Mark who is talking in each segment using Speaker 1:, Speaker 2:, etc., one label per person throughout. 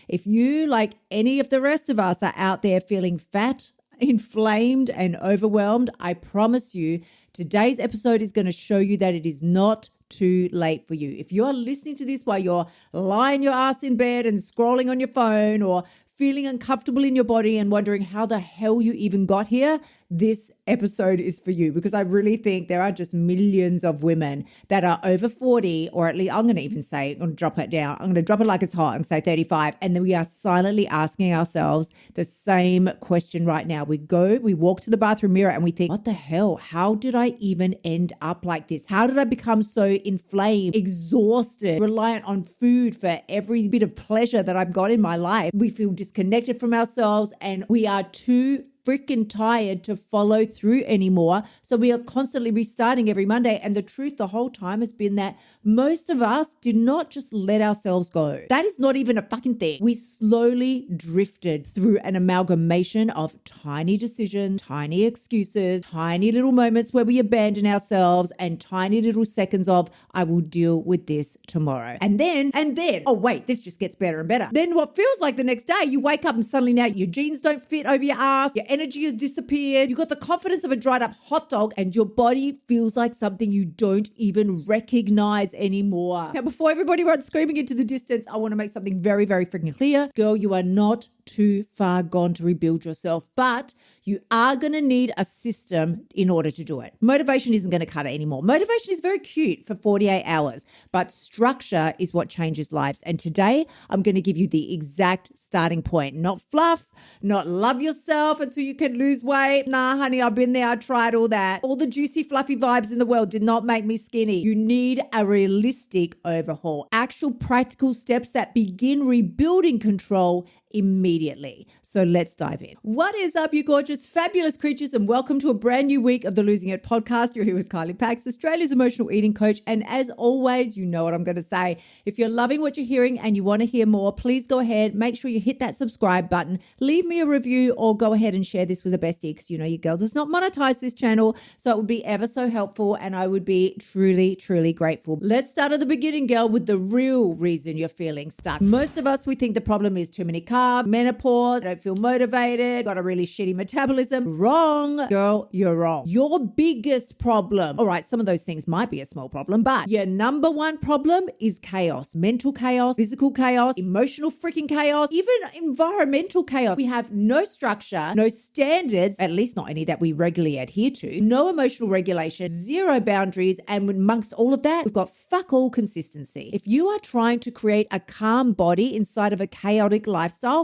Speaker 1: If you, like any of the rest of us, are out there feeling fat, inflamed, and overwhelmed, I promise you, today's episode is going to show you that it is not too late for you. If you're listening to this while you're lying your ass in bed and scrolling on your phone, or feeling uncomfortable in your body and wondering how the hell you even got here, this episode is for you, because I really think there are just millions of women that are over 40, or at least I'm going to even say, I'm going to drop it down. I'm going to drop it like it's hot and say 35. And then we are silently asking ourselves the same question right now. We walk to the bathroom mirror and we think, what the hell? How did I even end up like this? How did I become so inflamed, exhausted, reliant on food for every bit of pleasure that I've got in my life? We feel disconnected from ourselves, and we are too freaking tired to follow through anymore. So we are constantly restarting every Monday. And the truth the whole time has been that most of us did not just let ourselves go. That is not even a fucking thing. We slowly drifted through an amalgamation of tiny decisions, tiny excuses, tiny little moments where we abandon ourselves, and tiny little seconds of, I will deal with this tomorrow. And then, oh wait, this just gets better and better. Then what feels like the next day, you wake up and suddenly now your jeans don't fit over your ass, your energy has disappeared, you got the confidence of a dried up hot dog, and your body feels like something you don't even recognize anymore. Now, before everybody runs screaming into the distance, I want to make something very, very freaking clear. Girl, you are not too far gone to rebuild yourself, but you are going to need a system in order to do it. Motivation isn't going to cut it anymore. Motivation is very cute for 48 hours, but structure is what changes lives. And today I'm going to give you the exact starting point. Not fluff, not love yourself until you can lose weight. Nah, honey, I've been there. I tried all that. All the juicy, fluffy vibes in the world did not make me skinny. You need a realistic overhaul. Actual practical steps that begin rebuilding control immediately. So let's dive in. What is up, you gorgeous, fabulous creatures, and welcome to a brand new week of the Losing It podcast. You're here with Kylie Pax, Australia's emotional eating coach. And as always, you know what I'm going to say. If you're loving what you're hearing and you want to hear more, please go ahead, make sure you hit that subscribe button, leave me a review, or go ahead and share this with a bestie, because you know your girl does not monetize this channel. So it would be ever so helpful, and I would be truly, truly grateful. Let's start at the beginning, girl, with the real reason you're feeling stuck. Most of us, we think the problem is too many carbs, menopause, don't feel motivated, got a really shitty metabolism. Wrong, girl, you're wrong. Your biggest problem, all right, some of those things might be a small problem, but your number one problem is chaos. Mental chaos, physical chaos, emotional freaking chaos, even environmental chaos. We have no structure, no standards, at least not any that we regularly adhere to, no emotional regulation, zero boundaries, and amongst all of that, we've got fuck all consistency. If you are trying to create a calm body inside of a chaotic lifestyle,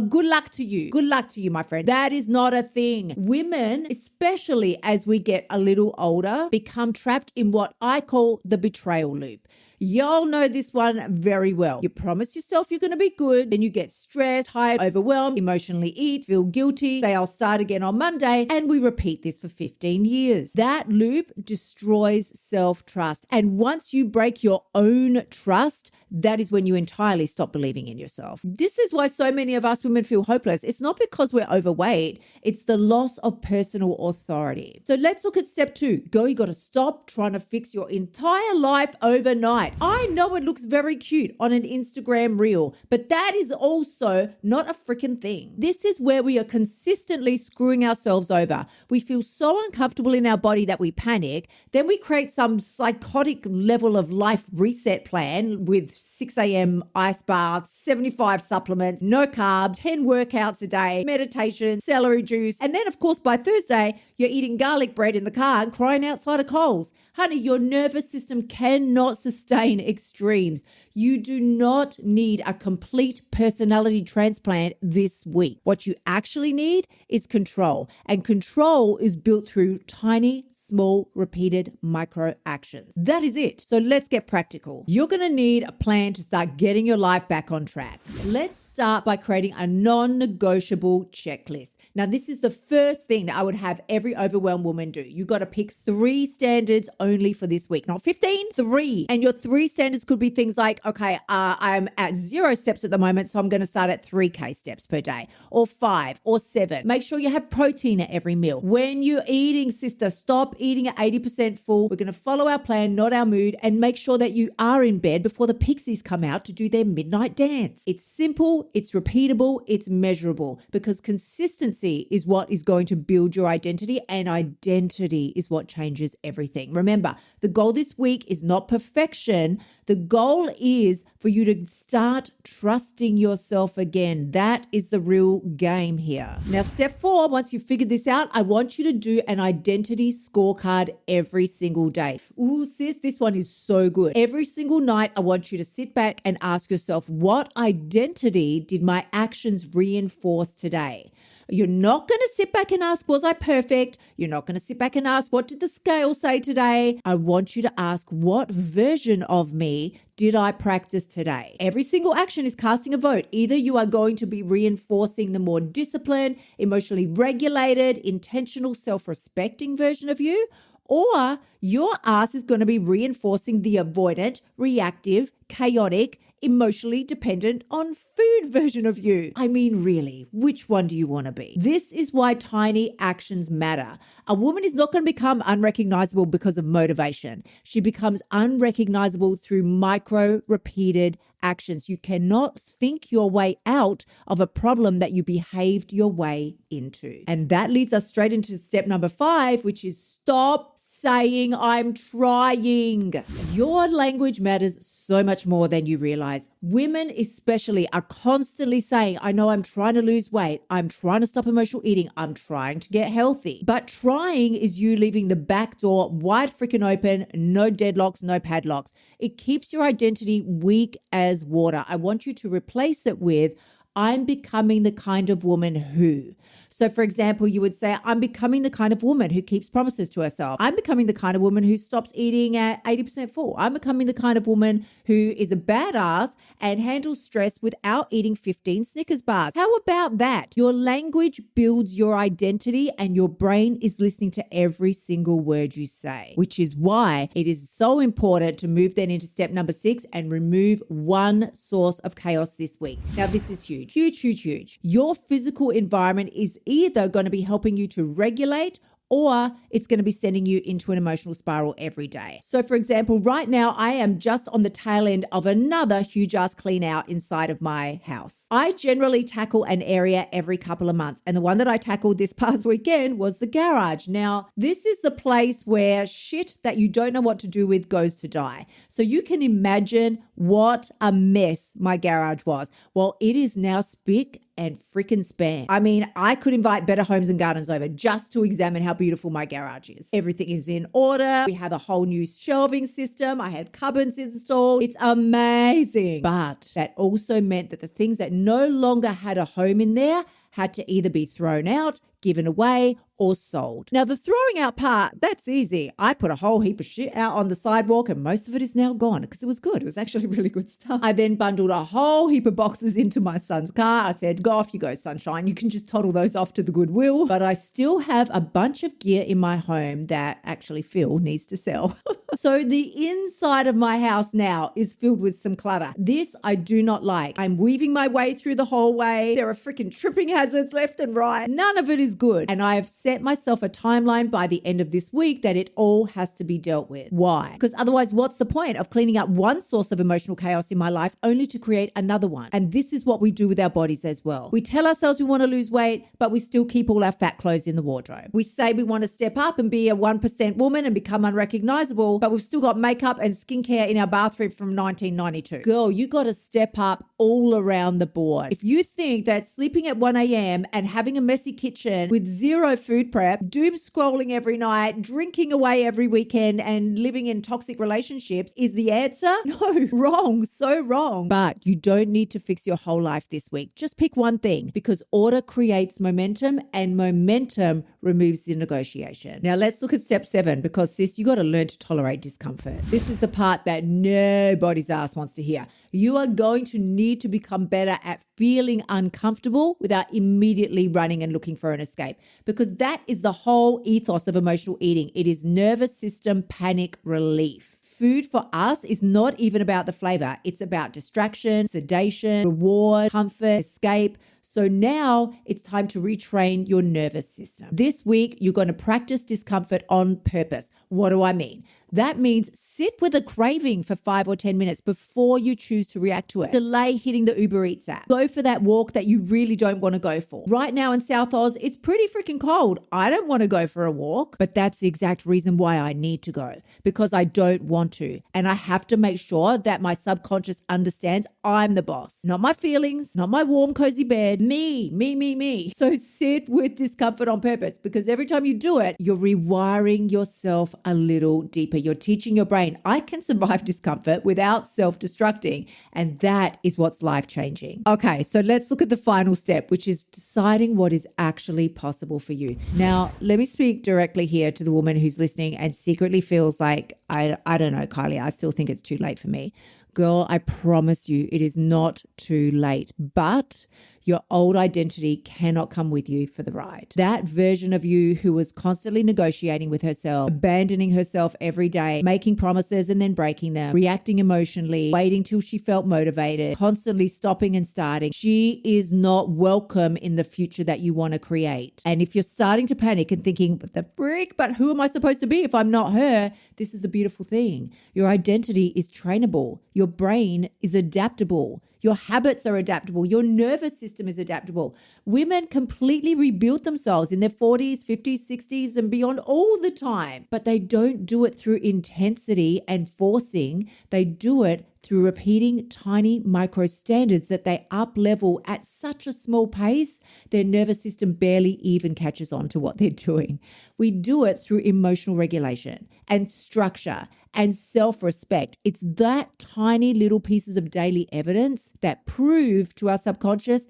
Speaker 1: good luck to you. Good luck to you, my friend. That is not a thing. Women, especially as we get a little older, become trapped in what I call the betrayal loop. Y'all know this one very well. You promise yourself you're going to be good, then you get stressed, tired, overwhelmed, emotionally eat, feel guilty, say I'll start again on Monday, and we repeat this for 15 years. That loop destroys self-trust. And once you break your own trust, that is when you entirely stop believing in yourself. This is why so many of us women feel hopeless. It's not because we're overweight, it's the loss of personal authority. So let's look at step 2. You got to stop trying to fix your entire life overnight. I know it looks very cute on an Instagram reel, but that is also not a freaking thing. This is where we are consistently screwing ourselves over. We feel so uncomfortable in our body that we panic. Then we create some psychotic level of life reset plan with 6 a.m. ice baths, 75 supplements, no carbs, 10 workouts a day, meditation, celery juice. And then, of course, by Thursday, you're eating garlic bread in the car and crying outside of Coles. Honey, your nervous system cannot sustain extremes. You do not need a complete personality transplant this week. What you actually need is control. And control is built through tiny, small, repeated micro actions. That is it. So let's get practical. You're going to need a plan to start getting your life back on track. Let's start by creating a non-negotiable checklist. Now, this is the first thing that I would have every overwhelmed woman do. You got to pick 3 standards only for this week, not 15, 3. And your 3 standards could be things like, okay, I'm at 0 steps at the moment, so I'm going to start at 3K steps per day, or 5 or 7. Make sure you have protein at every meal. When you're eating, sister, stop eating at 80% full. We're going to follow our plan, not our mood, and make sure that you are in bed before the pixies come out to do their midnight dance. It's simple, it's repeatable, it's measurable, because consistency is what is going to build your identity, and identity is what changes everything. Remember, the goal this week is not perfection. The goal is for you to start trusting yourself again. That is the real game here. Now, step 4, once you've figured this out, I want you to do an identity scorecard every single day. Ooh, sis, this one is so good. Every single night, I want you to sit back and ask yourself, what identity did my actions reinforce today? You're not going to sit back and ask, was I perfect? You're not going to sit back and ask, what did the scale say today? I want you to ask, what version of me did I practice today? Every single action is casting a vote. Either you are going to be reinforcing the more disciplined, emotionally regulated, intentional, self-respecting version of you, or your ass is going to be reinforcing the avoidant, reactive, chaotic, emotionally dependent on food version of you. I mean, really, which one do you want to be? This is why tiny actions matter. A woman is not going to become unrecognizable because of motivation. She becomes unrecognizable through micro repeated actions. You cannot think your way out of a problem that you behaved your way into. And that leads us straight into step number 5, which is stop saying I'm trying. Your language matters so much more than you realize. Women especially are constantly saying, I know I'm trying to lose weight. I'm trying to stop emotional eating. I'm trying to get healthy. But trying is you leaving the back door wide freaking open, no deadlocks, no padlocks. It keeps your identity weak as water. I want you to replace it with, I'm becoming the kind of woman who. So for example, you would say, I'm becoming the kind of woman who keeps promises to herself. I'm becoming the kind of woman who stops eating at 80% full. I'm becoming the kind of woman who is a badass and handles stress without eating 15 Snickers bars. How about that? Your language builds your identity and your brain is listening to every single word you say, which is why it is so important to move then into step number 6 and remove one source of chaos this week. Now, this is huge, huge, huge, huge. Your physical environment is either going to be helping you to regulate or it's going to be sending you into an emotional spiral every day. So for example, right now I am just on the tail end of another huge ass clean out inside of my house. I generally tackle an area every couple of months, and the one that I tackled this past weekend was the garage. Now, this is the place where shit that you don't know what to do with goes to die. So you can imagine what a mess my garage was. Well, it is now spick and freaking span. I mean, I could invite Better Homes and Gardens over just to examine how beautiful my garage is. Everything is in order. We have a whole new shelving system. I had cupboards installed. It's amazing. But that also meant that the things that no longer had a home in there had to either be thrown out, given away, or sold. Now, the throwing out part, that's easy. I put a whole heap of shit out on the sidewalk and most of it is now gone because it was good. It was actually really good stuff. I then bundled a whole heap of boxes into my son's car. I said, go off you go, sunshine. You can just toddle those off to the Goodwill. But I still have a bunch of gear in my home that actually Phil needs to sell. So the inside of my house now is filled with some clutter. This I do not like. I'm weaving my way through the hallway. There are freaking tripping hazards left and right. None of it is good. And I have set myself a timeline by the end of this week that it all has to be dealt with. Why? Because otherwise, what's the point of cleaning up one source of emotional chaos in my life only to create another one? And this is what we do with our bodies as well. We tell ourselves we want to lose weight, but we still keep all our fat clothes in the wardrobe. We say we want to step up and be a 1% woman and become unrecognizable, but we've still got makeup and skincare in our bathroom from 1992. Girl, you got to step up all around the board. If you think that sleeping at 1 a.m. and having a messy kitchen with zero food prep, doom scrolling every night, drinking away every weekend, and living in toxic relationships is the answer? No, wrong, so wrong. But you don't need to fix your whole life this week. Just pick one thing, because order creates momentum and momentum removes the negotiation. Now let's look at step 7, because sis, you got to learn to tolerate discomfort. This is the part that nobody's ass wants to hear. You are going to need to become better at feeling uncomfortable without immediately running and looking for an escape, because that is the whole ethos of emotional eating. It is nervous system panic relief. Food for us is not even about the flavor. It's about distraction, sedation, reward, comfort, escape. So now it's time to retrain your nervous system. This week, you're going to practice discomfort on purpose. What do I mean? That means sit with a craving for 5 or 10 minutes before you choose to react to it. Delay hitting the Uber Eats app. Go for that walk that you really don't want to go for. Right now in South Oz, it's pretty freaking cold. I don't want to go for a walk, but that's the exact reason why I need to go, because I don't want to. And I have to make sure that my subconscious understands I'm the boss, not my feelings, not my warm, cozy bed, me. So sit with discomfort on purpose, because every time you do it, you're rewiring yourself a little deeper. You're teaching your brain, I can survive discomfort without self-destructing. And that is what's life-changing. Okay, so let's look at the final step, which is deciding what is actually possible for you. Now, let me speak directly here to the woman who's listening and secretly feels like, I don't know, Kylie, I still think it's too late for me. Girl, I promise you, it is not too late, but your old identity cannot come with you for the ride. That version of you who was constantly negotiating with herself, abandoning herself every day, making promises and then breaking them, reacting emotionally, waiting till she felt motivated, constantly stopping and starting. She is not welcome in the future that you want to create. And if you're starting to panic and thinking, but the freak, but who am I supposed to be if I'm not her? This is the beautiful thing. Your identity is trainable. Your brain is adaptable. Your habits are adaptable. Your nervous system is adaptable. Women completely rebuild themselves in their 40s, 50s, 60s, and beyond all the time. But they don't do it through intensity and forcing. They do it through repeating tiny micro standards that they up level at such a small pace, their nervous system barely even catches on to what they're doing. We do it through emotional regulation and structure and self-respect. It's that tiny little pieces of daily evidence that prove to our subconscious,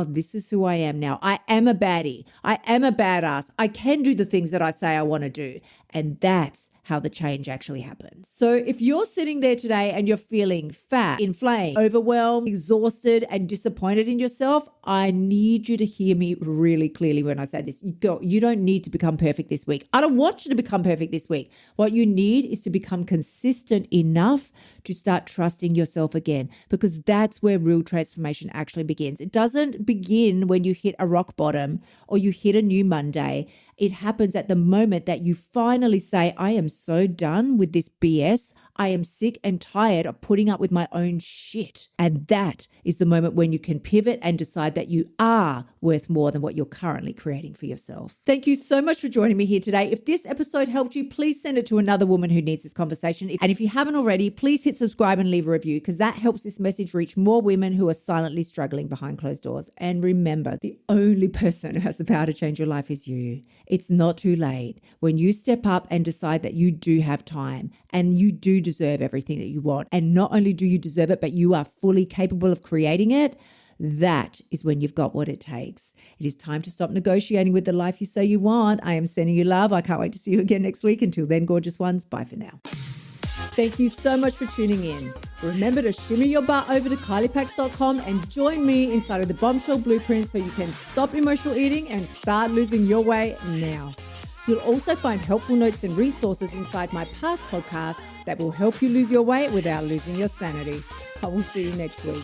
Speaker 1: this is who I am now. I am a baddie. I am a badass. I can do the things that I say I want to do. And that's how the change actually happens. So if you're sitting there today and you're feeling fat, inflamed, overwhelmed, exhausted, and disappointed in yourself, I need you to hear me really clearly when I say this. You don't need to become perfect this week. I don't want you to become perfect this week. What you need is to become consistent enough to start trusting yourself again, because that's where real transformation actually begins. It doesn't begin when you hit a rock bottom or you hit a new Monday. It happens at the moment that you finally say, I am so done with this BS. I am sick and tired of putting up with my own shit. And that is the moment when you can pivot and decide that you are worth more than what you're currently creating for yourself. Thank you so much for joining me here today. If this episode helped you, please send it to another woman who needs this conversation. And if you haven't already, please hit subscribe and leave a review, because that helps this message reach more women who are silently struggling behind closed doors. And remember, the only person who has the power to change your life is you. It's not too late. When you step up and decide that you do have time and you do deserve everything that you want, and not only do you deserve it, but you are fully capable of creating it, that is when you've got what it takes. It is time to stop negotiating with the life you say you want. I am sending you love. I can't wait to see you again next week. Until then, gorgeous ones, bye for now. Thank you so much for tuning in. Remember to shimmy your butt over to KyliePax.com and join me inside of the Bombshell Blueprint so you can stop emotional eating and start losing your way now. You'll also find helpful notes and resources inside my past podcasts that will help you lose your weight without losing your sanity. I will see you next week.